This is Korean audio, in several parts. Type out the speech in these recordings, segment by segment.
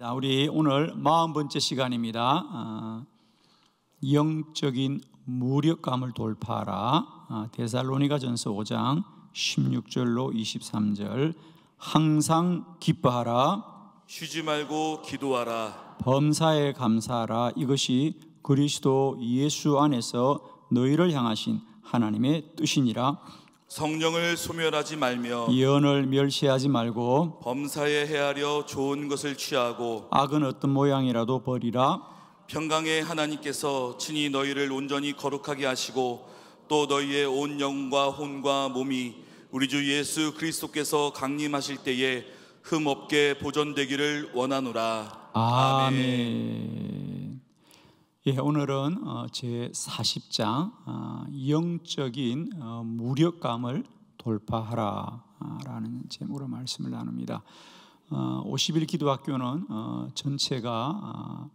우리 오늘 40번째 시간입니다. 영적인 무력감을 돌파하라. 데살로니가전서 5장 16절로 23절. 항상 기뻐하라. 쉬지 말고 기도하라. 범사에 감사하라. 이것이 그리스도 예수 안에서 너희를 향하신 하나님의 뜻이니라. 성령을 소멸하지 말며 예언을 멸시하지 말고 범사에 헤아려 좋은 것을 취하고 악은 어떤 모양이라도 버리라. 평강의 하나님께서 친히 너희를 온전히 거룩하게 하시고 또 너희의 온 영과 혼과 몸이 우리 주 예수 그리스도께서 강림하실 때에 흠 없게 보존되기를 원하노라. 아멘. 예, 오늘은 제 40장 영적인 무력감을 돌파하라 라는 제목으로 말씀을 나눕니다. 50일 기도학교는 전체가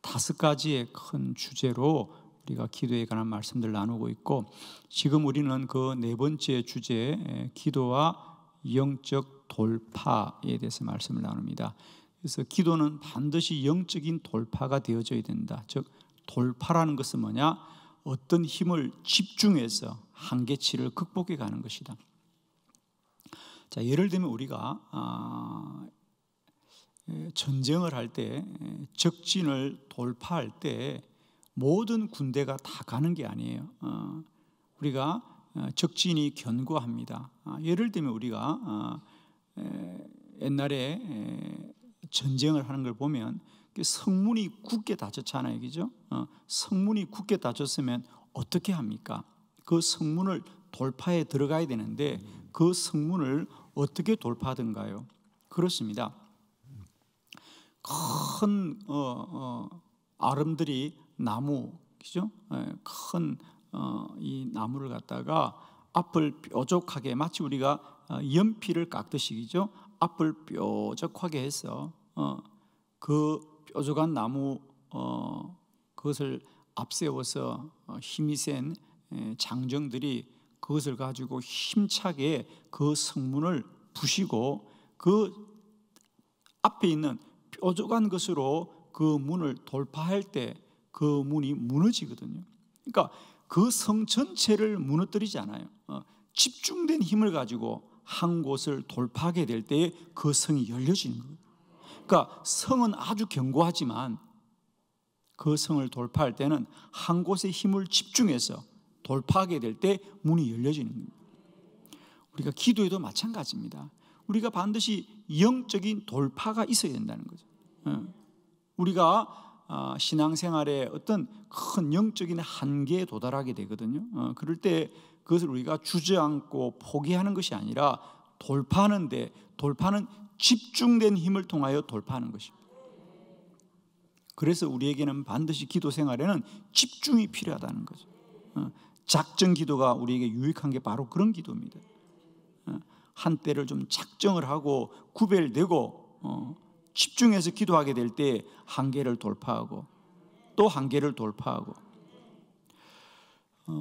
5가지의 큰 주제로 우리가 기도에 관한 말씀들을 나누고 있고, 지금 우리는 그 4번째 주제, 기도와 영적 돌파에 대해서 말씀을 나눕니다. 그래서 기도는 반드시 영적인 돌파가 되어져야 된다. 즉 돌파라는 것은 뭐냐? 어떤 힘을 집중해서 한계치를 극복해 가는 것이다. 자, 예를 들면 우리가 전쟁을 할 때, 적진을 돌파할 때 모든 군대가 다 가는 게 아니에요. 우리가 적진이 견고합니다. 예를 들면 우리가 옛날에 전쟁을 하는 걸 보면 성문이 굳게 닫혔잖아요, 그죠? 성문이 굳게 닫혔으면 어떻게 합니까? 그 성문을 돌파해 들어가야 되는데 그 성문을 어떻게 돌파하던가요? 그렇습니다. 큰 아름드리 나무, 그죠? 큰 이 나무를 갖다가 앞을 뾰족하게, 마치 우리가 연필을 깎듯이, 그죠? 앞을 뾰족하게 해서 그 뾰족한 나무 그것을 앞세워서 힘이 센 장정들이 그것을 가지고 힘차게 그 성문을 부시고 그 앞에 있는 뾰족한 것으로 그 문을 돌파할 때 그 문이 무너지거든요. 그러니까 그 성 전체를 무너뜨리지 않아요. 집중된 힘을 가지고 한 곳을 돌파하게 될 때 그 성이 열려지는 거예요. 그러니까 성은 아주 견고하지만 그 성을 돌파할 때는 한 곳에 힘을 집중해서 돌파하게 될 때 문이 열려지는 겁니다. 우리가 기도에도 마찬가지입니다. 우리가 반드시 영적인 돌파가 있어야 된다는 거죠. 우리가 신앙생활에 어떤 큰 영적인 한계에 도달하게 되거든요. 그럴 때 그것을 우리가 주저앉고 포기하는 것이 아니라 돌파하는데, 돌파는 집중된 힘을 통하여 돌파하는 것입니다. 그래서 우리에게는 반드시 기도 생활에는 집중이 필요하다는 거죠. 작정 기도가 우리에게 유익한 게 바로 그런 기도입니다. 한 때를 좀 작정을 하고 구별되고 집중해서 기도하게 될 때 한계를 돌파하고 또 한계를 돌파하고,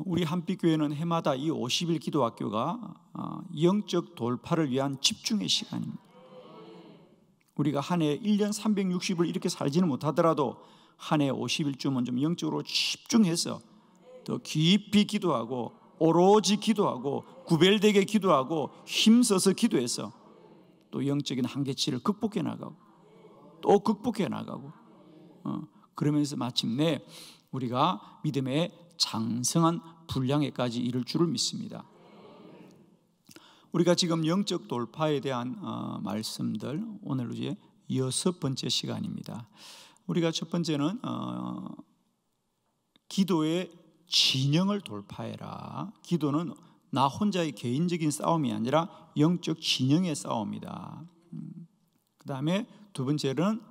우리 한빛교회는 해마다 이 50일 기도학교가 영적 돌파를 위한 집중의 시간입니다. 우리가 한 해 1년 360을 이렇게 살지는 못하더라도 한 해 50일쯤은 좀 영적으로 집중해서 더 깊이 기도하고 오로지 기도하고 구별되게 기도하고 힘써서 기도해서 또 영적인 한계치를 극복해 나가고 또 극복해 나가고 그러면서 마침내 우리가 믿음의 장성한 분량에까지 이를 줄을 믿습니다. 우리가 지금 영적 돌파에 대한 말씀들, 오늘 이제 6번째 시간입니다. 우리가 첫 번째는 기도의 진영을 돌파해라. 기도는 나 혼자의 개인적인 싸움이 아니라 영적 진영의 싸움이다. 그 다음에 두 번째는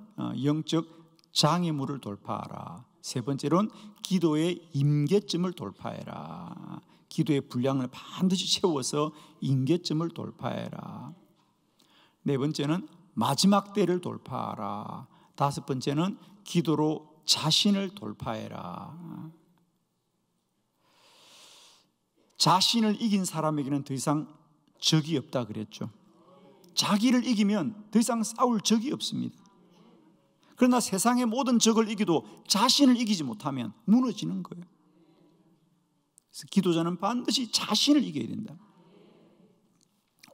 영적 장애물을 돌파하라. 세 번째로는 기도의 임계점을 돌파해라. 기도의 분량을 반드시 채워서 임계점을 돌파해라. 네 번째는 마지막 때를 돌파하라. 다섯 번째는 기도로 자신을 돌파해라. 자신을 이긴 사람에게는 더 이상 적이 없다 그랬죠. 자기를 이기면 더 이상 싸울 적이 없습니다. 그러나 세상의 모든 적을 이기도 자신을 이기지 못하면 무너지는 거예요. 그래서 기도자는 반드시 자신을 이겨야 된다.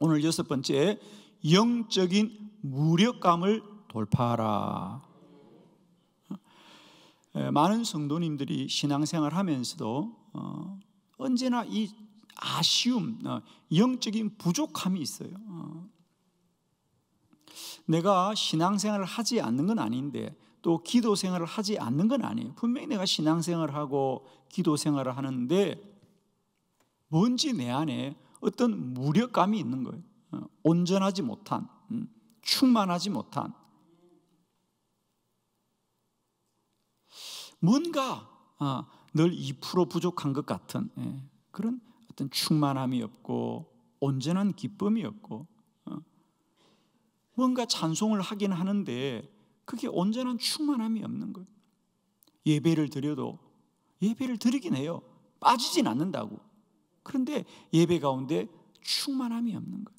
오늘 6번째, 영적인 무력감을 돌파하라. 많은 성도님들이 신앙생활 하면서도 언제나 이 아쉬움, 영적인 부족함이 있어요. 내가 신앙생활을 하지 않는 건 아닌데 또 기도생활을 하지 않는 건 아니에요. 분명히 내가 신앙생활을 하고 기도생활을 하는데 뭔지 내 안에 어떤 무력감이 있는 거예요. 온전하지 못한, 충만하지 못한, 뭔가 늘 2% 부족한 것 같은 그런 어떤 충만함이 없고 온전한 기쁨이 없고, 뭔가 찬송을 하긴 하는데 그게 온전한 충만함이 없는 거예요. 예배를 드려도 예배를 드리긴 해요. 빠지진 않는다고. 그런데 예배 가운데 충만함이 없는 거예요.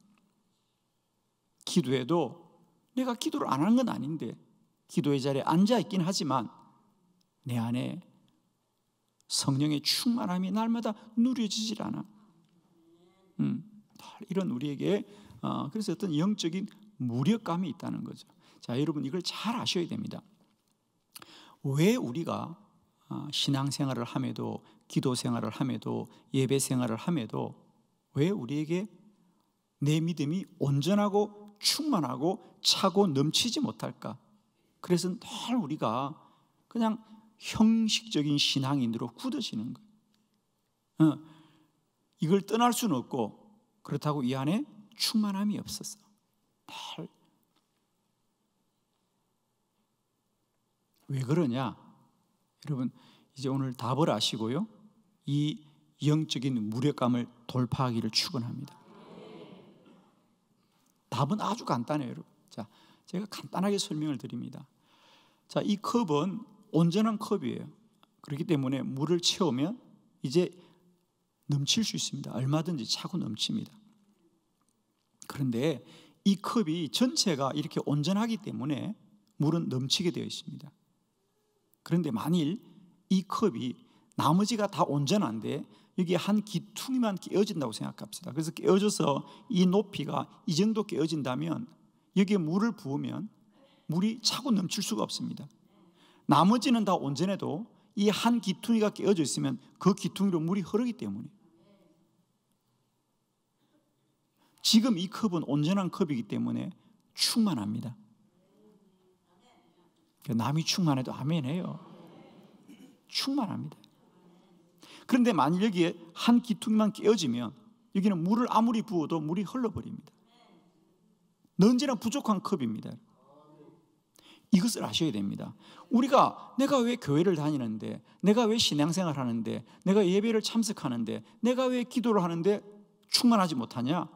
기도해도 내가 기도를 안 하는 건 아닌데 기도의 자리에 앉아 있긴 하지만 내 안에 성령의 충만함이 날마다 누려지질 않아. 이런 우리에게 그래서 어떤 영적인 무력감이 있다는 거죠. 자, 여러분 이걸 잘 아셔야 됩니다. 왜 우리가 신앙생활을 함에도 기도생활을 함에도 예배생활을 함에도 왜 우리에게 내 믿음이 온전하고 충만하고 차고 넘치지 못할까? 그래서 늘 우리가 그냥 형식적인 신앙인으로 굳어지는 거예요. 이걸 떠날 수는 없고 그렇다고 이 안에 충만함이 없었어. 왜 그러냐? 여러분 이제 오늘 답을 아시고요, 이 영적인 무력감을 돌파하기를 축원합니다. 답은 아주 간단해요, 여러분. 자, 제가 간단하게 설명을 드립니다. 자, 이 컵은 온전한 컵이에요. 그렇기 때문에 물을 채우면 이제 넘칠 수 있습니다. 얼마든지 차고 넘칩니다. 그런데 이 컵이 전체가 이렇게 온전하기 때문에 물은 넘치게 되어 있습니다. 그런데 만일 이 컵이 나머지가 다 온전한데 여기에 한 기퉁이만 깨어진다고 생각합시다. 그래서 깨어져서 이 높이가 이 정도 깨어진다면 여기에 물을 부으면 물이 차고 넘칠 수가 없습니다. 나머지는 다 온전해도 이 한 기퉁이가 깨어져 있으면 그 기퉁이로 물이 흐르기 때문에, 지금 이 컵은 온전한 컵이기 때문에 충만합니다. 남이 충만해도 아멘 해요. 충만합니다. 그런데 만일 여기에 한 기퉁이만 깨어지면 여기는 물을 아무리 부어도 물이 흘러버립니다. 언제나 부족한 컵입니다. 이것을 아셔야 됩니다. 내가 왜 교회를 다니는데, 내가 왜 신앙생활을 하는데, 내가 예배를 참석하는데, 내가 왜 기도를 하는데 충만하지 못하냐?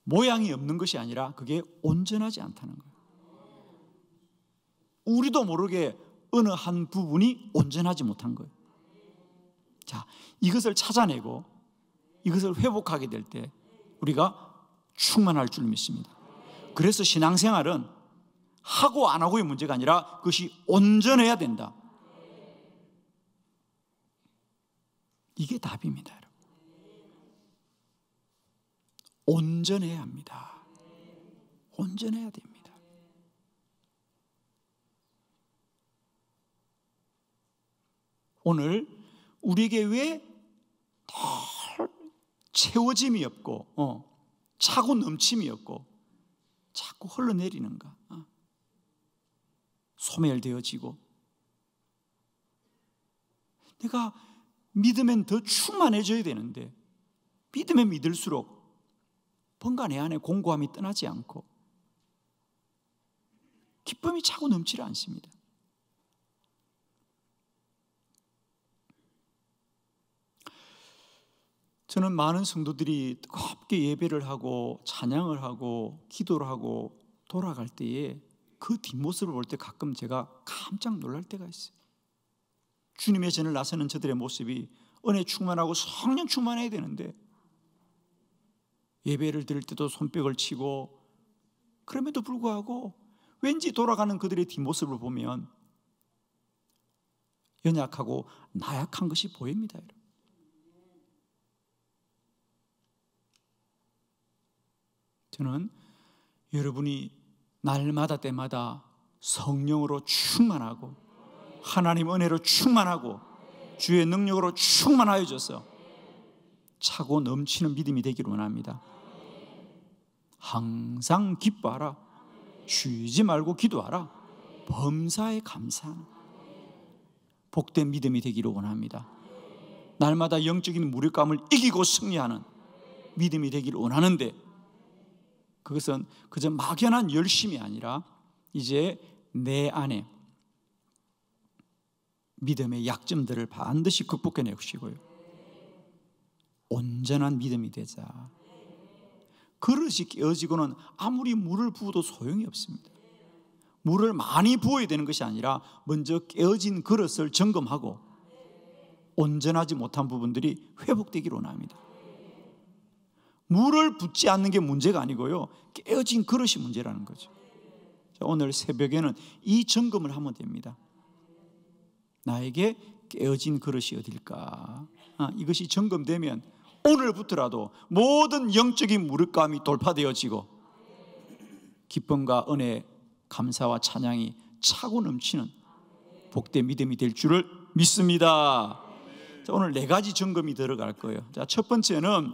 모양이 없는 것이 아니라 그게 온전하지 않다는 거예요. 우리도 모르게 어느 한 부분이 온전하지 못한 거예요. 자, 이것을 찾아내고 이것을 회복하게 될 때 우리가 충만할 줄 믿습니다. 그래서 신앙생활은 하고 안 하고의 문제가 아니라 그것이 온전해야 된다. 이게 답입니다, 여러분. 온전해야 합니다. 온전해야 됩니다. 오늘 우리에게 왜 채워짐이 없고 차고 넘침이 없고 자꾸 흘러내리는가? 소멸되어지고, 내가 믿으면 더 충만해져야 되는데 믿으면 믿을수록 뭔가 내 안에 공고함이 떠나지 않고 기쁨이 차고 넘치지 않습니다. 저는 많은 성도들이 뜨겁게 예배를 하고 찬양을 하고 기도를 하고 돌아갈 때에 그 뒷모습을 볼 때 가끔 제가 깜짝 놀랄 때가 있어요. 주님의 전을 나서는 저들의 모습이 은혜 충만하고 성령 충만해야 되는데 예배를 드릴 때도 손뼉을 치고, 그럼에도 불구하고 왠지 돌아가는 그들의 뒷모습을 보면 연약하고 나약한 것이 보입니다. 저는 여러분이 날마다 때마다 성령으로 충만하고 하나님 은혜로 충만하고 주의 능력으로 충만하여져서 차고 넘치는 믿음이 되기를 원합니다. 항상 기뻐하라, 쉬지 말고 기도하라, 범사에 감사하라. 복된 믿음이 되기를 원합니다. 날마다 영적인 무력감을 이기고 승리하는 믿음이 되기를 원하는데, 그것은 그저 막연한 열심이 아니라 이제 내 안에 믿음의 약점들을 반드시 극복해 내시고요, 온전한 믿음이 되자. 그릇이 깨어지고는 아무리 물을 부어도 소용이 없습니다. 물을 많이 부어야 되는 것이 아니라 먼저 깨어진 그릇을 점검하고 온전하지 못한 부분들이 회복되기를 원합니다. 물을 붓지 않는 게 문제가 아니고요, 깨어진 그릇이 문제라는 거죠. 오늘 새벽에는 이 점검을 하면 됩니다. 나에게 깨어진 그릇이 어딜까? 이것이 점검되면 오늘부터라도 모든 영적인 무력감이 돌파되어지고 기쁨과 은혜, 감사와 찬양이 차고 넘치는 복된 믿음이 될 줄을 믿습니다. 자, 오늘 4가지 점검이 들어갈 거예요. 자, 첫 번째는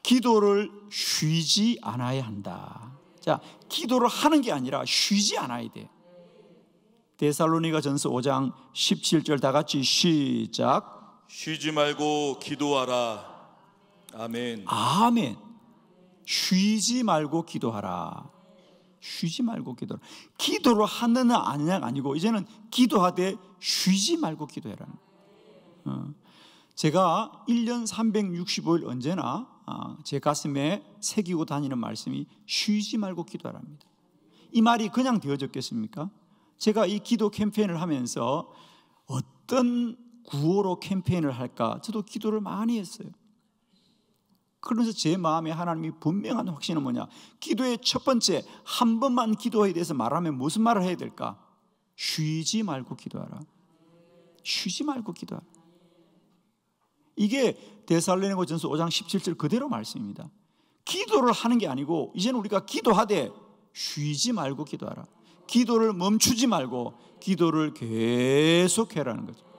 기도를 쉬지 않아야 한다. 자, 기도를 하는 게 아니라 쉬지 않아야 돼. 데살로니가전서 5장 17절 다 같이 시작. 쉬지 말고 기도하라. 아멘. 아멘. 쉬지 말고 기도하라. 쉬지 말고 기도하라. 기도를 하느냐 아니냐가 아니고 이제는 기도하되 쉬지 말고 기도해라. 제가 1년 365일 언제나 제 가슴에 새기고 다니는 말씀이 쉬지 말고 기도하랍니다. 이 말이 그냥 되어졌겠습니까? 제가 이 기도 캠페인을 하면서 어떤 구호로 캠페인을 할까 저도 기도를 많이 했어요. 그러면서 제 마음에 하나님이 분명한 확신은 뭐냐, 기도의 첫 번째, 한 번만 기도에 대해서 말하면 무슨 말을 해야 될까? 쉬지 말고 기도하라. 쉬지 말고 기도하라. 이게 데살로니가전서 5장 17절 그대로 말씀입니다. 기도를 하는 게 아니고 이제는 우리가 기도하되 쉬지 말고 기도하라. 기도를 멈추지 말고 기도를 계속해라는 거죠.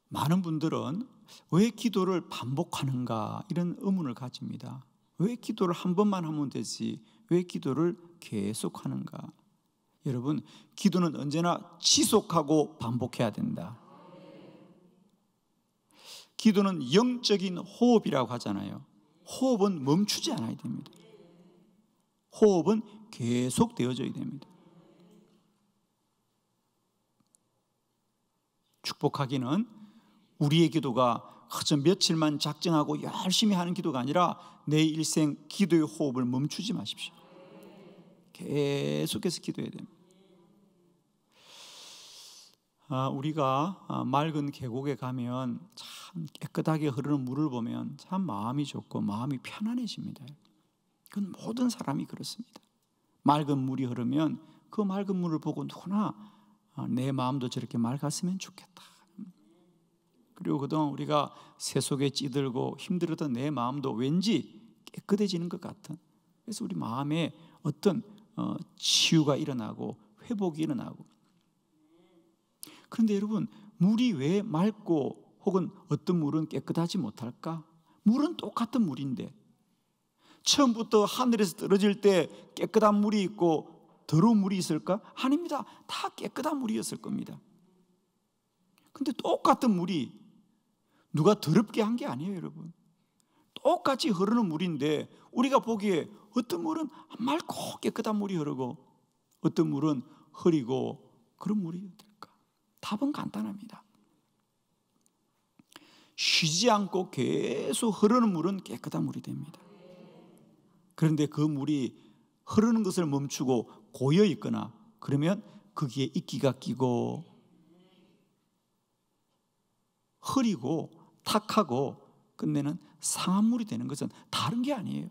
많은 분들은 왜 기도를 반복하는가 이런 의문을 가집니다. 왜 기도를 한 번만 하면 되지 왜 기도를 계속하는가? 여러분, 기도는 언제나 지속하고 반복해야 된다. 기도는 영적인 호흡이라고 하잖아요. 호흡은 멈추지 않아야 됩니다. 호흡은 계속 되어져야 됩니다. 축복하기는 우리의 기도가 그저 며칠만 작정하고 열심히 하는 기도가 아니라 내 일생 기도의 호흡을 멈추지 마십시오. 계속해서 기도해야 됩니다. 우리가 맑은 계곡에 가면 참 깨끗하게 흐르는 물을 보면 참 마음이 좋고 마음이 편안해집니다. 그건 모든 사람이 그렇습니다. 맑은 물이 흐르면 그 맑은 물을 보고 누구나 내 마음도 저렇게 맑았으면 좋겠다. 그리고 그동안 우리가 세속에 찌들고 힘들었던 내 마음도 왠지 깨끗해지는 것 같은, 그래서 우리 마음에 어떤 치유가 일어나고 회복이 일어나고. 그런데 여러분, 물이 왜 맑고 혹은 어떤 물은 깨끗하지 못할까? 물은 똑같은 물인데 처음부터 하늘에서 떨어질 때 깨끗한 물이 있고 더러운 물이 있을까? 아닙니다. 다 깨끗한 물이었을 겁니다. 근데 똑같은 물이 누가 더럽게 한 게 아니에요, 여러분. 똑같이 흐르는 물인데 우리가 보기에 어떤 물은 맑고 깨끗한 물이 흐르고 어떤 물은 흐리고 그런 물이 될까? 답은 간단합니다. 쉬지 않고 계속 흐르는 물은 깨끗한 물이 됩니다. 그런데 그 물이 흐르는 것을 멈추고 고여 있거나 그러면 거기에 이끼가 끼고 흐리고 탁하고 끝내는 상한 물이 되는 것은 다른 게 아니에요.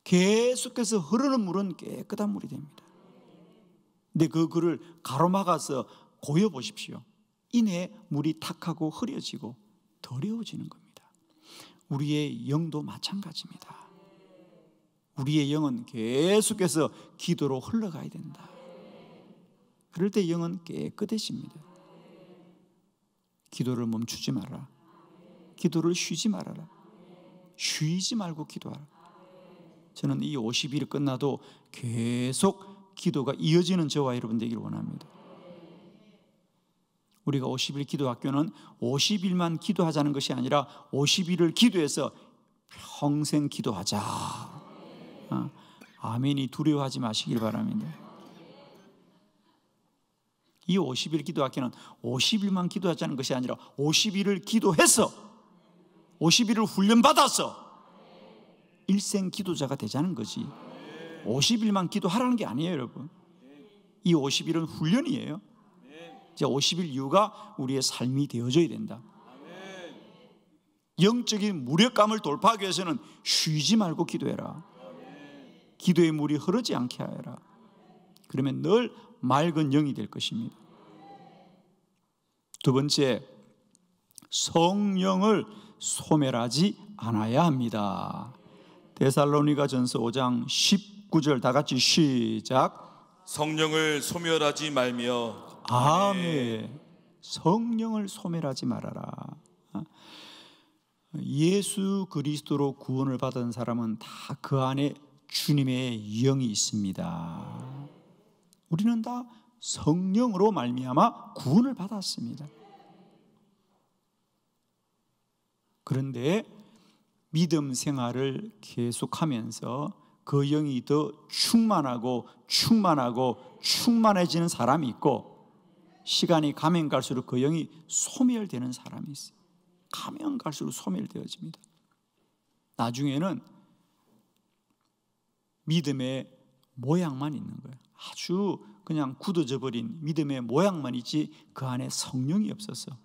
계속해서 흐르는 물은 깨끗한 물이 됩니다. 근데 그 글을 가로막아서 고여 보십시오. 이내 물이 탁하고 흐려지고 더러워지는 겁니다. 우리의 영도 마찬가지입니다. 우리의 영은 계속해서 기도로 흘러가야 된다. 그럴 때 영은 깨끗해집니다. 기도를 멈추지 말아라. 기도를 쉬지 말아라. 쉬지 말고 기도하라. 저는 이 50일이 끝나도 계속 기도가 이어지는 저와 여러분 되기를 원합니다. 우리가 50일 기도학교는 50일만 기도하자는 것이 아니라 50일을 기도해서 평생 기도하자. 아멘이 두려워하지 마시길 바랍니다. 이 50일 기도학교는 50일만 기도하자는 것이 아니라 50일을 기도해서 50일을 훈련받아서 일생 기도자가 되자는 거지. 50일만 기도하라는 게 아니에요, 여러분. 이 50일은 훈련이에요. 이제 50일 이후가 우리의 삶이 되어져야 된다. 영적인 무력감을 돌파하기 위해서는 쉬지 말고 기도해라. 기도의 물이 흐르지 않게 하여라. 그러면 늘 맑은 영이 될 것입니다. 두 번째, 성령을 소멸하지 않아야 합니다. 데살로니가전서 5장 19절 다 같이 시작. 성령을 소멸하지 말며. 아멘. 성령을 소멸하지 말아라. 예수 그리스도로 구원을 받은 사람은 다 그 안에 주님의 영이 있습니다. 우리는 다 성령으로 말미암아 구원을 받았습니다. 그런데 믿음 생활을 계속하면서 그 영이 더 충만해지는 사람이 있고, 시간이 가면 갈수록 그 영이 소멸되는 사람이 있어요. 가면 갈수록 소멸되어집니다. 나중에는 믿음의 모양만 있는 거예요. 아주 그냥 굳어져 버린 믿음의 모양만 있지 그 안에 성령이 없어서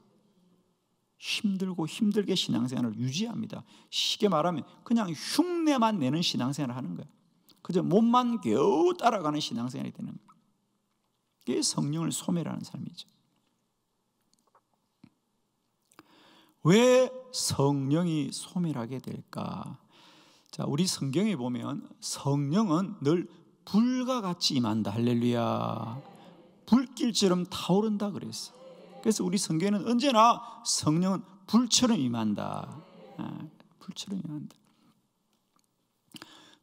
힘들게 신앙생활을 유지합니다. 쉽게 말하면 그냥 흉내만 내는 신앙생활을 하는 거예요. 그저 몸만 겨우 따라가는 신앙생활이 되는 거예요. 이게 성령을 소멸하는 삶이죠. 왜 성령이 소멸하게 될까? 자, 우리 성경에 보면 성령은 늘 불과 같이 임한다. 할렐루야. 불길처럼 타오른다 그랬어요. 그래서 우리 성경에는 언제나 성령은 불처럼 임한다. 불처럼 임한다.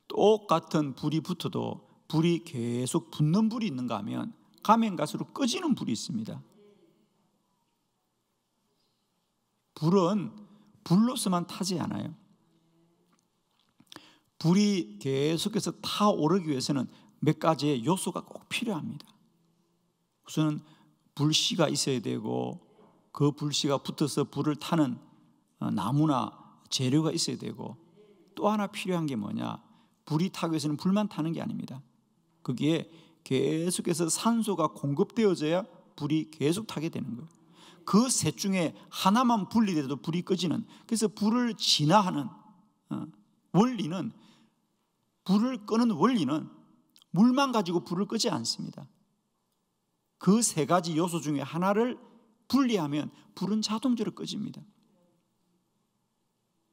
똑같은 불이 붙어도 불이 계속 붙는 불이 있는가 하면 가면 갈수록 꺼지는 불이 있습니다. 불은 불로서만 타지 않아요. 불이 계속해서 타오르기 위해서는 몇 가지의 요소가 꼭 필요합니다. 우선은 불씨가 있어야 되고, 그 불씨가 붙어서 불을 타는 나무나 재료가 있어야 되고, 또 하나 필요한 게 뭐냐? 불이 타기 위해서는 불만 타는 게 아닙니다. 거기에 계속해서 산소가 공급되어져야 불이 계속 타게 되는 거예요. 그 셋 중에 하나만 분리돼도 불이 꺼지는, 그래서 불을 진화하는 원리는, 불을 끄는 원리는 물만 가지고 불을 끄지 않습니다. 그 세 가지 요소 중에 하나를 분리하면 불은 자동적으로 꺼집니다.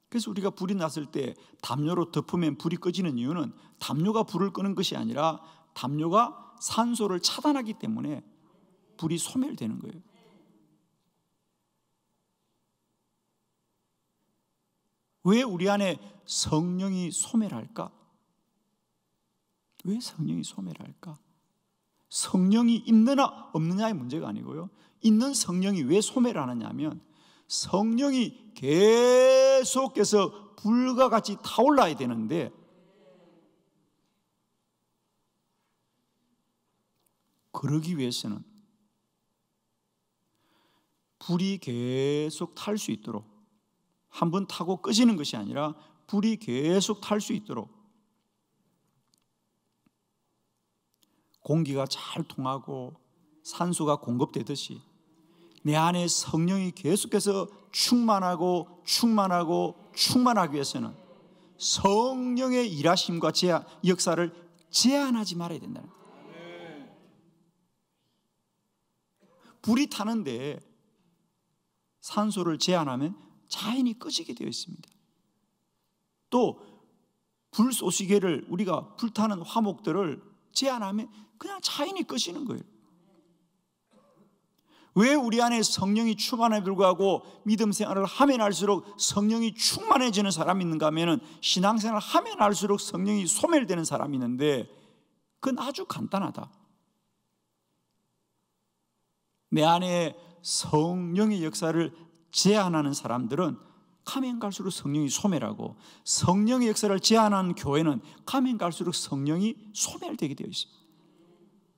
그래서 우리가 불이 났을 때 담요로 덮으면 불이 꺼지는 이유는 담요가 불을 끄는 것이 아니라 담요가 산소를 차단하기 때문에 불이 소멸되는 거예요. 왜 우리 안에 성령이 소멸할까? 왜 성령이 소멸할까? 성령이 있느냐 없느냐의 문제가 아니고요, 있는 성령이 왜 소멸하느냐 하면 성령이 계속해서 불과 같이 타올라야 되는데 그러기 위해서는 불이 계속 탈 수 있도록, 한번 타고 꺼지는 것이 아니라 불이 계속 탈 수 있도록 공기가 잘 통하고 산소가 공급되듯이 내 안에 성령이 계속해서 충만하기 위해서는 성령의 일하심과 역사를 제한하지 말아야 된다는 거예요. 불이 타는데 산소를 제한하면 자연히 꺼지게 되어 있습니다. 또 불쏘시개를 우리가 불타는 화목들을 제한하면 그냥 자연히 꺼지는 거예요. 왜 우리 안에 성령이 충만함에 불구하고 믿음 생활을 하면 할수록 성령이 충만해지는 사람이 있는가 하면 신앙생활을 하면 할수록 성령이 소멸되는 사람이 있는데 그건 아주 간단하다. 내 안에 성령의 역사를 제한하는 사람들은 가면 갈수록 성령이 소멸하고, 성령의 역사를 제한하는 교회는 가면 갈수록 성령이 소멸되게 되어 있습니다.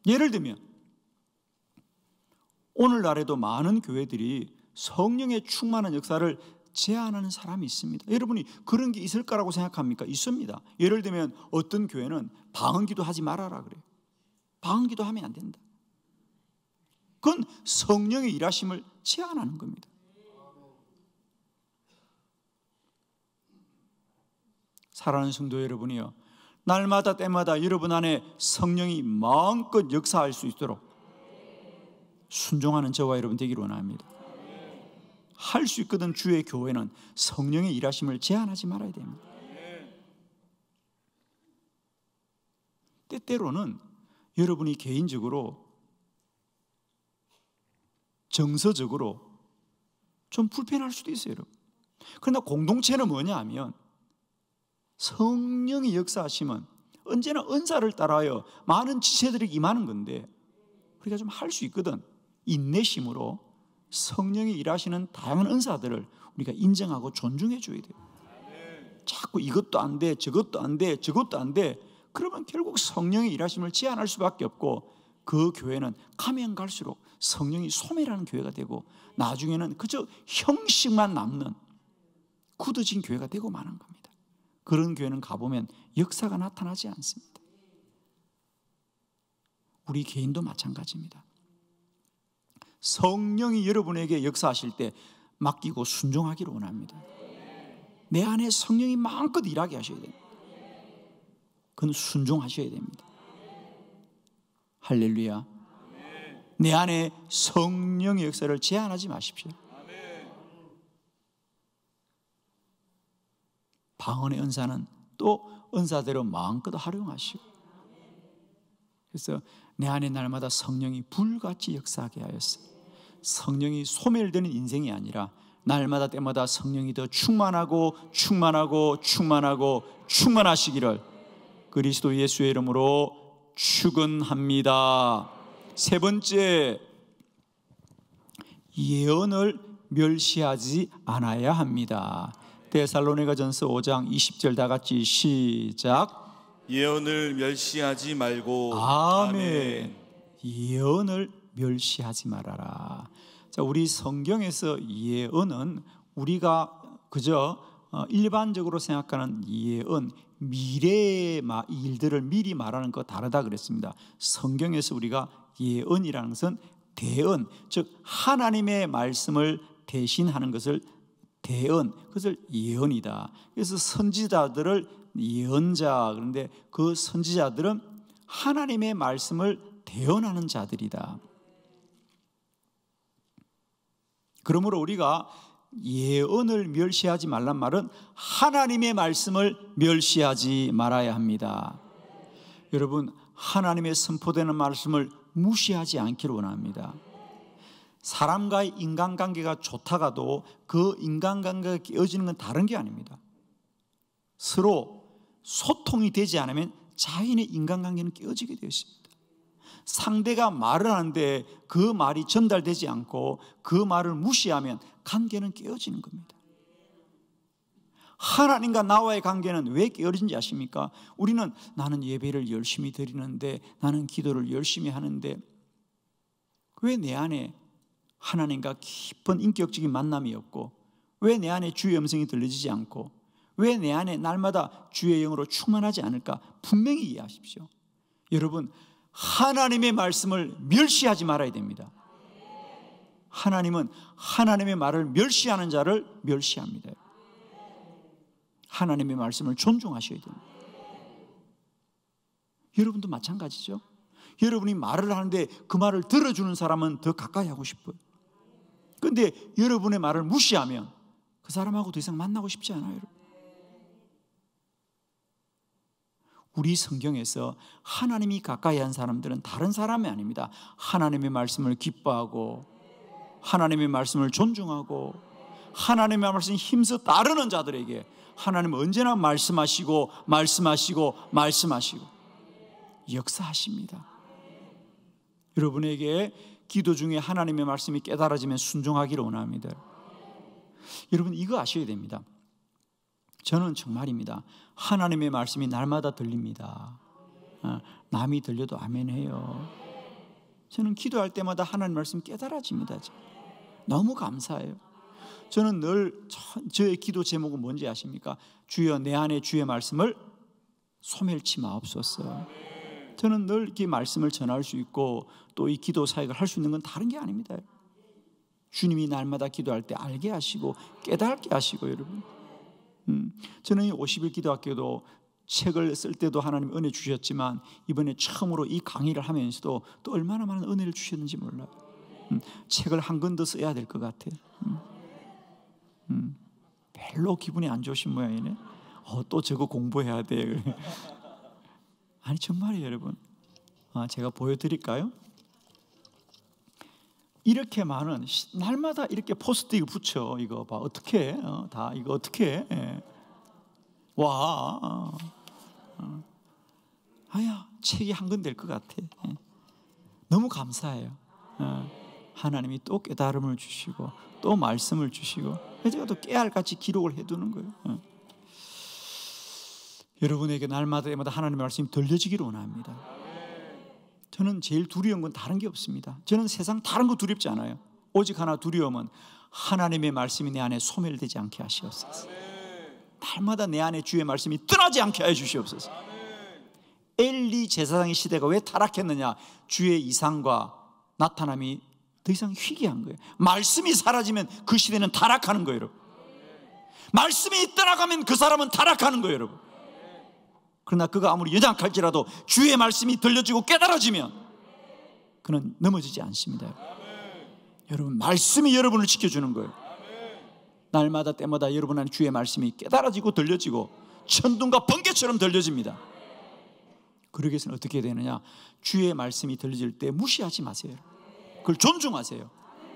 예를 들면 오늘날에도 많은 교회들이 성령의 충만한 역사를 제한하는 사람이 있습니다. 여러분이 그런 게 있을 거라고 생각합니까? 있습니다. 예를 들면 어떤 교회는 방언기도 하지 말아라 그래요. 방언기도 하면 안 된다. 그건 성령의 일하심을 제한하는 겁니다. 사랑하는 성도 여러분이요, 날마다 때마다 여러분 안에 성령이 마음껏 역사할 수 있도록 순종하는 저와 여러분 되기를 원합니다. 할 수 있거든. 주의 교회는 성령의 일하심을 제한하지 말아야 됩니다. 때때로는 여러분이 개인적으로 정서적으로 좀 불편할 수도 있어요, 여러분. 그러나 공동체는 뭐냐 하면 성령의 역사하심은 언제나 은사를 따라하여 많은 지체들에게 임하는 건데 우리가 좀 할 수 있거든. 인내심으로 성령이 일하시는 다양한 은사들을 우리가 인정하고 존중해 줘야 돼요. 자꾸 이것도 안 돼, 저것도 안 돼, 저것도 안 돼. 그러면 결국 성령의 일하심을 제한할 수밖에 없고, 그 교회는 가면 갈수록 성령이 소멸하는 교회가 되고 나중에는 그저 형식만 남는 굳어진 교회가 되고 마는 겁니다. 그런 교회는 가보면 역사가 나타나지 않습니다. 우리 개인도 마찬가지입니다. 성령이 여러분에게 역사하실 때 맡기고 순종하기를 원합니다. 내 안에 성령이 마음껏 일하게 하셔야 됩니다. 그건 순종하셔야 됩니다. 할렐루야. 내 안에 성령의 역사를 제한하지 마십시오. 방언의 은사는 또 은사대로 마음껏 활용하시고, 그래서 내 안에 날마다 성령이 불같이 역사하게 하였어요. 성령이 소멸되는 인생이 아니라 날마다 때마다 성령이 더 충만하고 충만하고 충만하고 충만하시기를 그리스도 예수의 이름으로 축원합니다. 세 번째, 예언을 멸시하지 않아야 합니다. 데살로니가전서 5장 20절 다 같이 시작. 예언을 멸시하지 말고. 아멘. 예언을 멸시하지 말아라. 자, 우리 성경에서 예언은 우리가 그저 일반적으로 생각하는 예언, 미래의 일들을 미리 말하는 거 다르다 그랬습니다. 성경에서 우리가 예언이라는 것은 대언, 즉 하나님의 말씀을 대신하는 것을 대언, 그것을 예언이다. 그래서 선지자들을 예언자, 그런데 그 선지자들은 하나님의 말씀을 대언하는 자들이다. 그러므로 우리가 예언을 멸시하지 말란 말은 하나님의 말씀을 멸시하지 말아야 합니다. 여러분, 하나님의 선포되는 말씀을 무시하지 않기를 원합니다. 사람과의 인간관계가 좋다가도 그 인간관계가 깨어지는 건 다른 게 아닙니다. 서로 소통이 되지 않으면 자연의 인간관계는 깨어지게 되어 있습니다. 상대가 말을 하는데 그 말이 전달되지 않고 그 말을 무시하면 관계는 깨어지는 겁니다. 하나님과 나와의 관계는 왜 깨어진지 아십니까? 우리는 나는 예배를 열심히 드리는데, 나는 기도를 열심히 하는데 왜 내 안에 하나님과 깊은 인격적인 만남이 없고, 왜 내 안에 주의 음성이 들려지지 않고, 왜 내 안에 날마다 주의 영으로 충만하지 않을까? 분명히 이해하십시오. 여러분, 하나님의 말씀을 멸시하지 말아야 됩니다. 하나님은 하나님의 말을 멸시하는 자를 멸시합니다. 하나님의 말씀을 존중하셔야 됩니다. 여러분도 마찬가지죠. 여러분이 말을 하는데 그 말을 들어주는 사람은 더 가까이 하고 싶어요. 그런데 여러분의 말을 무시하면 그 사람하고 더 이상 만나고 싶지 않아요. 여러분. 우리 성경에서 하나님이 가까이 한 사람들은 다른 사람이 아닙니다. 하나님의 말씀을 기뻐하고 하나님의 말씀을 존중하고 하나님의 말씀을 힘써 따르는 자들에게 하나님은 언제나 말씀하시고 역사하십니다. 여러분에게 기도 중에 하나님의 말씀이 깨달아지면 순종하기를 원합니다. 여러분 이거 아셔야 됩니다. 저는 정말입니다. 하나님의 말씀이 날마다 들립니다. 남이 들려도 아멘해요. 저는 기도할 때마다 하나님의 말씀이 깨달아집니다. 너무 감사해요. 저는 늘 저의 기도 제목은 뭔지 아십니까? 주여 내 안에 주의 말씀을 소멸치 마옵소서. 저는 늘 이렇게 말씀을 전할 수 있고 또 이 기도 사역을 할 수 있는 건 다른 게 아닙니다. 주님이 날마다 기도할 때 알게 하시고 깨닫게 하시고 여러분. 저는 이 50일 기도학교도 책을 쓸 때도 하나님 은혜 주셨지만 이번에 처음으로 이 강의를 하면서도 또 얼마나 많은 은혜를 주셨는지 몰라요. 책을 한 권 더 써야 될 것 같아요. 별로 기분이 안 좋으신 모양이네. 또 저거 공부해야 돼. 아니 정말이에요 여러분. 제가 보여드릴까요? 이렇게 많은 날마다 이렇게 포스트잇 붙여. 이거 봐 어떻게 다 이거 어떻게 와 아야 책이 한 권 될 것 같아. 너무 감사해요. 하나님이 또 깨달음을 주시고 또 말씀을 주시고 제가 또 깨알같이 기록을 해두는 거예요. 여러분에게 날마다 하나님의 말씀이 들려지기를 원합니다. 저는 제일 두려운 건 다른 게 없습니다. 저는 세상 다른 거 두렵지 않아요. 오직 하나 두려움은 하나님의 말씀이 내 안에 소멸되지 않게 하시옵소서. 날마다 내 안에 주의 말씀이 떠나지 않게 해 주시옵소서. 엘리 제사장의 시대가 왜 타락했느냐? 주의 이상과 나타남이 더 이상 희귀한 거예요. 말씀이 사라지면 그 시대는 타락하는 거예요, 여러분. 말씀이 떠나가면 그 사람은 타락하는 거예요, 여러분. 그러나 그가 아무리 연약할지라도 주의 말씀이 들려지고 깨달아지면 그는 넘어지지 않습니다. 여러분, 말씀이 여러분을 지켜주는 거예요. 날마다 때마다 여러분 안에 주의 말씀이 깨달아지고 들려지고 천둥과 번개처럼 들려집니다. 그러기 위해서는 어떻게 되느냐? 주의 말씀이 들려질 때 무시하지 마세요. 그걸 존중하세요.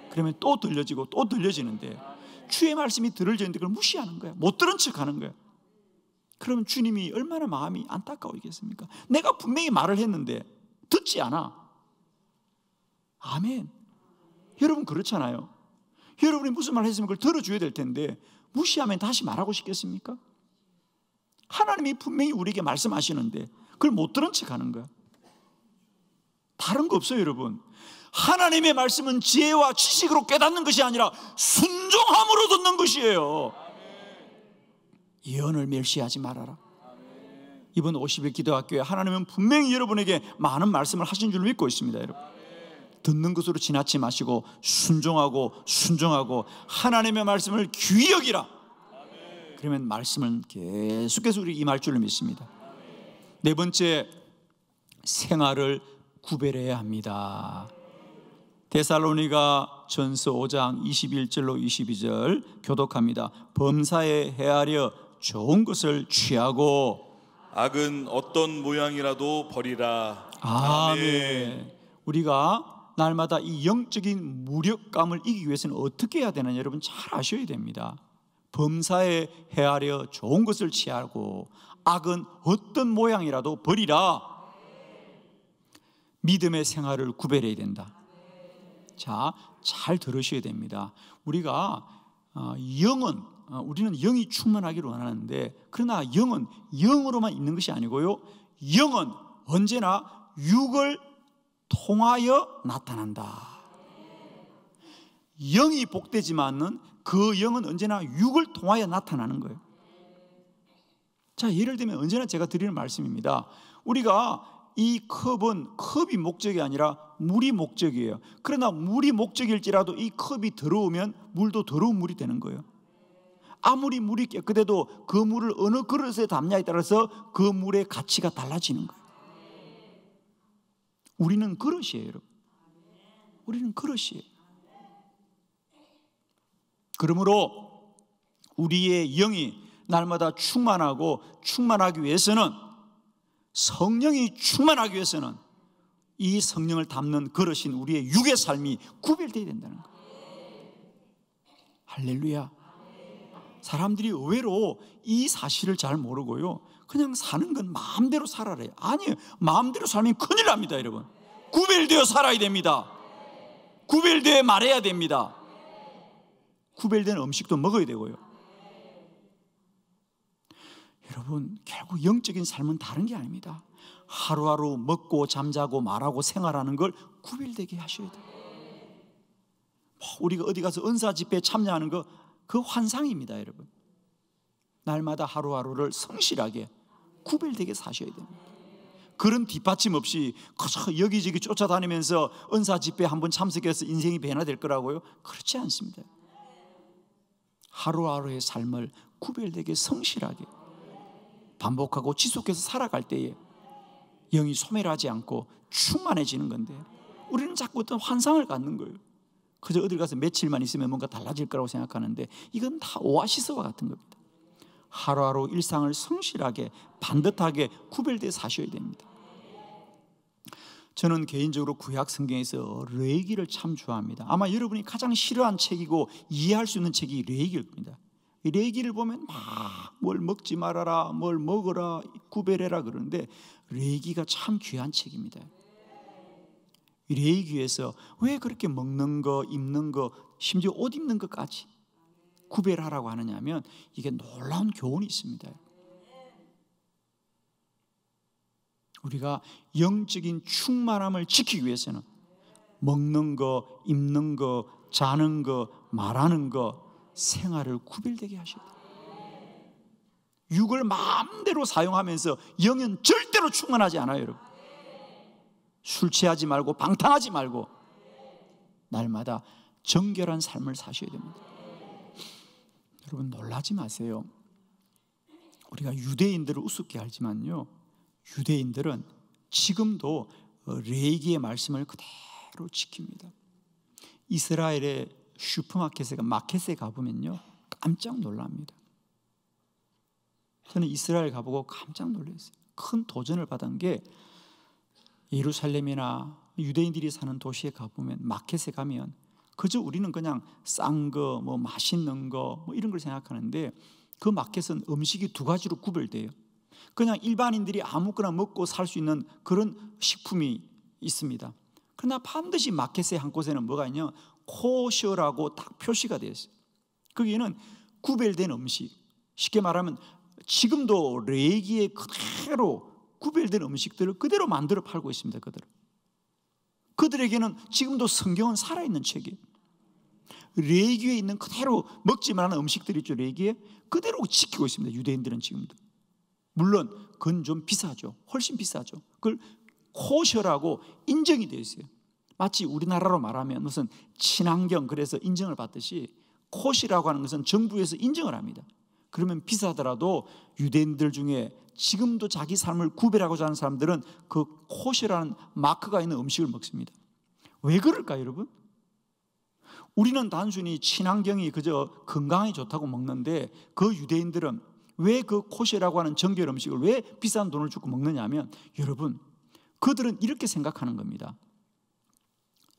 그러면 또 들려지고 또 들려지는데 주의 말씀이 들려지는데 그걸 무시하는 거예요. 못 들은 척하는 거예요. 그러면 주님이 얼마나 마음이 안타까우겠습니까? 내가 분명히 말을 했는데 듣지 않아. 아멘. 여러분 그렇잖아요. 여러분이 무슨 말 했으면 그걸 들어줘야 될 텐데 무시하면 다시 말하고 싶겠습니까? 하나님이 분명히 우리에게 말씀하시는데 그걸 못 들은 척하는 거야. 다른 거 없어요, 여러분. 하나님의 말씀은 지혜와 지식으로 깨닫는 것이 아니라 순종함으로 듣는 것이에요. 예언을 멸시하지 말아라. 이번 50일 기도학교에 하나님은 분명히 여러분에게 많은 말씀을 하신 줄 믿고 있습니다, 여러분. 듣는 것으로 지나치 마시고 순종하고 하나님의 말씀을 귀히 여기라. 그러면 말씀은 계속해서 우리 임할 줄을 믿습니다. 네 번째, 생활을 구별해야 합니다. 데살로니가 전서 5장 21절로 22절 교독합니다. 범사에 헤아려 좋은 것을 취하고 악은 어떤 모양이라도 버리라. 아멘. 우리가 날마다 이 영적인 무력감을 이기기 위해서는 어떻게 해야 되느냐 여러분 잘 아셔야 됩니다. 범사에 헤아려 좋은 것을 취하고 악은 어떤 모양이라도 버리라. 믿음의 생활을 구별해야 된다. 자, 잘 들으셔야 됩니다. 우리가 우리는 영이 충만하기를 원하는데 그러나 영은 영으로만 있는 것이 아니고요, 영은 언제나 육을 통하여 나타난다. 영이 복되지만은 그 영은 언제나 육을 통하여 나타나는 거예요. 자, 예를 들면 언제나 제가 드리는 말씀입니다. 우리가 이 컵이 목적이 아니라 물이 목적이에요. 그러나 물이 목적일지라도 이 컵이 더러우면 물도 더러운 물이 되는 거예요. 아무리 물이 깨끗해도 그 물을 어느 그릇에 담냐에 따라서 그 물의 가치가 달라지는 거예요. 우리는 그릇이에요, 여러분. 우리는 그릇이에요. 그러므로 우리의 영이 날마다 충만하고 충만하기 위해서는, 성령이 충만하기 위해서는 이 성령을 담는 그릇인 우리의 육의 삶이 구별되어야 된다는 거예요. 할렐루야. 사람들이 의외로 이 사실을 잘 모르고요, 그냥 사는 건 마음대로 살아래요. 아니에요. 마음대로 살면 큰일 납니다, 여러분. 구별되어 살아야 됩니다. 구별되어 말해야 됩니다. 구별된 음식도 먹어야 되고요. 여러분, 결국 영적인 삶은 다른 게 아닙니다. 하루하루 먹고 잠자고 말하고 생활하는 걸 구별되게 하셔야 돼요. 우리가 어디 가서 은사 집회에 참여하는 거, 그 환상입니다, 여러분. 날마다 하루하루를 성실하게 구별되게 사셔야 됩니다. 그런 뒷받침 없이 여기저기 쫓아다니면서 은사 집회 한번 참석해서 인생이 변화될 거라고요? 그렇지 않습니다. 하루하루의 삶을 구별되게 성실하게 반복하고 지속해서 살아갈 때에 영이 소멸하지 않고 충만해지는 건데, 우리는 자꾸 어떤 환상을 갖는 거예요. 그저 어딜 가서 며칠만 있으면 뭔가 달라질 거라고 생각하는데, 이건 다 오아시스와 같은 겁니다. 하루하루 일상을 성실하게 반듯하게 구별되어 사셔야 됩니다. 저는 개인적으로 구약 성경에서 레위기를 참 좋아합니다. 아마 여러분이 가장 싫어하는 책이고 이해할 수 있는 책이 레위기일 겁니다. 이 레위기를 보면 막 뭘 먹지 말아라, 뭘 먹어라, 구별해라 그러는데, 레위기가 참 귀한 책입니다. 이 레위기에서 왜 그렇게 먹는 거, 입는 거, 심지어 옷 입는 것까지 구별하라고 하느냐 하면, 이게 놀라운 교훈이 있습니다. 우리가 영적인 충만함을 지키기 위해서는 먹는 거, 입는 거, 자는 거, 말하는 거, 생활을 구별되게 하셔야 돼요. 육을 마음대로 사용하면서 영은 절대로 충만하지 않아요, 여러분. 술 취하지 말고 방탕하지 말고 날마다 정결한 삶을 사셔야 됩니다. 여러분, 놀라지 마세요. 우리가 유대인들을 우습게 알지만요, 유대인들은 지금도 레위기의 말씀을 그대로 지킵니다. 이스라엘의 슈퍼마켓에, 마켓에 가보면요, 깜짝 놀랍니다. 저는 이스라엘 가보고 깜짝 놀랐어요. 큰 도전을 받은 게, 예루살렘이나 유대인들이 사는 도시에 가보면, 마켓에 가면 그저 우리는 그냥 싼 거, 뭐 맛있는 거, 뭐 이런 걸 생각하는데, 그 마켓은 음식이 두 가지로 구별돼요. 그냥 일반인들이 아무거나 먹고 살 수 있는 그런 식품이 있습니다. 그러나 반드시 마켓의 한 곳에는 뭐가 있냐, 코셔라고 딱 표시가 되어 있어요. 거기에는 구별된 음식, 쉽게 말하면 지금도 레위기에 그대로 구별된 음식들을 그대로 만들어 팔고 있습니다. 그들에게는 지금도 성경은 살아있는 책이에요. 레위기에 있는 그대로 먹지 말라는 음식들이 있죠. 레위기에 그대로 지키고 있습니다. 유대인들은 지금도. 물론 그건 좀 비싸죠. 훨씬 비싸죠. 그걸 코셔라고 인정이 되어 있어요. 마치 우리나라로 말하면 무슨 친환경, 그래서 인정을 받듯이 코시라고 하는 것은 정부에서 인정을 합니다. 그러면 비싸더라도 유대인들 중에 지금도 자기 삶을 구별하고자 하는 사람들은 그 코시라는 마크가 있는 음식을 먹습니다. 왜 그럴까요, 여러분? 우리는 단순히 친환경이 그저 건강에 좋다고 먹는데, 그 유대인들은 왜 그 코시라고 하는 정결 음식을 왜 비싼 돈을 주고 먹느냐 하면, 여러분, 그들은 이렇게 생각하는 겁니다.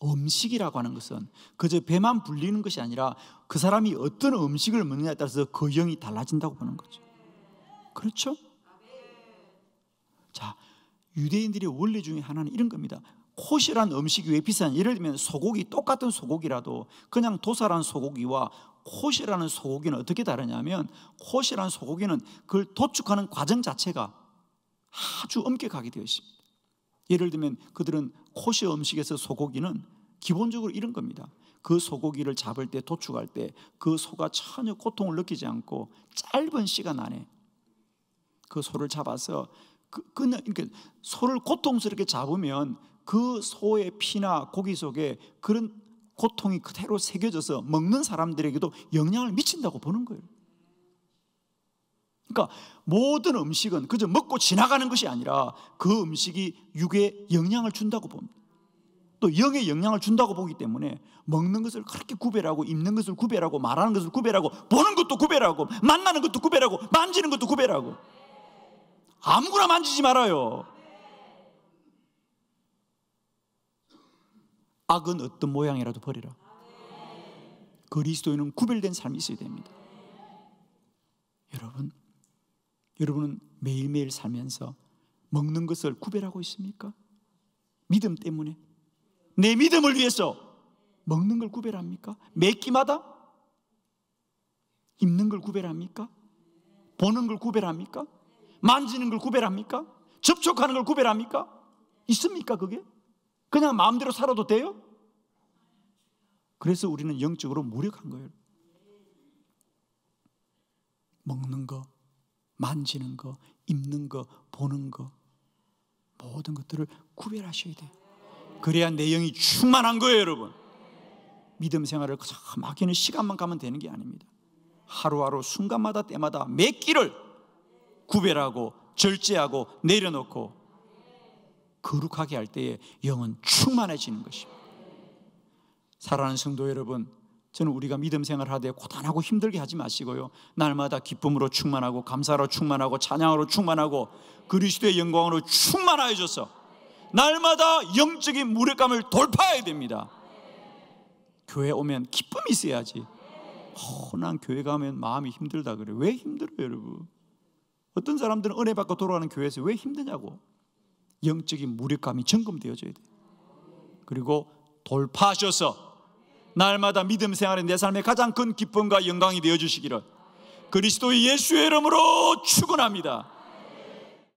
음식이라고 하는 것은 그저 배만 불리는 것이 아니라 그 사람이 어떤 음식을 먹느냐에 따라서 그 영이 달라진다고 보는 거죠. 그렇죠? 자, 유대인들의 원리 중에 하나는 이런 겁니다. 코시란 음식이 왜 비싸냐? 예를 들면 소고기, 똑같은 소고기라도 그냥 도살한 소고기와 코시라는 소고기는 어떻게 다르냐면, 코시라는 소고기는 그걸 도축하는 과정 자체가 아주 엄격하게 되어 있습니다. 예를 들면 그들은 코시 음식에서 소고기는 기본적으로 이런 겁니다. 그 소고기를 잡을 때, 도축할 때 그 소가 전혀 고통을 느끼지 않고 짧은 시간 안에 그 소를 잡아서 그냥 이렇게 소를 고통스럽게 잡으면 그 소의 피나 고기 속에 그런 고통이 그대로 새겨져서 먹는 사람들에게도 영향을 미친다고 보는 거예요. 그러니까 모든 음식은 그저 먹고 지나가는 것이 아니라 그 음식이 육에 영향을 준다고 봅니다. 또 영에 영향을 준다고 보기 때문에 먹는 것을 그렇게 구별하고, 입는 것을 구별하고, 말하는 것을 구별하고, 보는 것도 구별하고, 만나는 것도 구별하고, 만지는 것도 구별하고. 아무거나 만지지 말아요. 악은 어떤 모양이라도 버리라. 그리스도인은 구별된 삶이 있어야 됩니다. 여러분은 매일매일 살면서 먹는 것을 구별하고 있습니까? 믿음 때문에, 내 믿음을 위해서 먹는 걸 구별합니까? 매 끼마다 입는 걸 구별합니까? 보는 걸 구별합니까? 만지는 걸 구별합니까? 접촉하는 걸 구별합니까? 있습니까 그게? 그냥 마음대로 살아도 돼요? 그래서 우리는 영적으로 무력한 거예요. 먹는 거, 만지는 거, 입는 거, 보는 거, 모든 것들을 구별하셔야 돼요. 그래야 내 영이 충만한 거예요, 여러분. 믿음 생활을 막히는 시간만 가면 되는 게 아닙니다. 하루하루 순간마다 때마다 매 끼를 구별하고 절제하고 내려놓고 거룩하게 할 때에 영은 충만해지는 것입니다. 사랑하는 성도 여러분, 저는 우리가 믿음 생활하되 고단하고 힘들게 하지 마시고요, 날마다 기쁨으로 충만하고, 감사로 충만하고, 찬양으로 충만하고, 그리스도의 영광으로 충만하여져서 날마다 영적인 무력감을 돌파해야 됩니다. 교회 오면 기쁨이 있어야지. 난 교회 가면 마음이 힘들다 그래. 왜 힘들어요, 여러분? 어떤 사람들은 은혜 받고 돌아가는 교회에서 왜 힘드냐고. 영적인 무력감이 점검되어져야 돼요. 그리고 돌파하셔서 날마다 믿음 생활에 내 삶의 가장 큰 기쁨과 영광이 되어주시기를 그리스도 예수의 이름으로 축원합니다.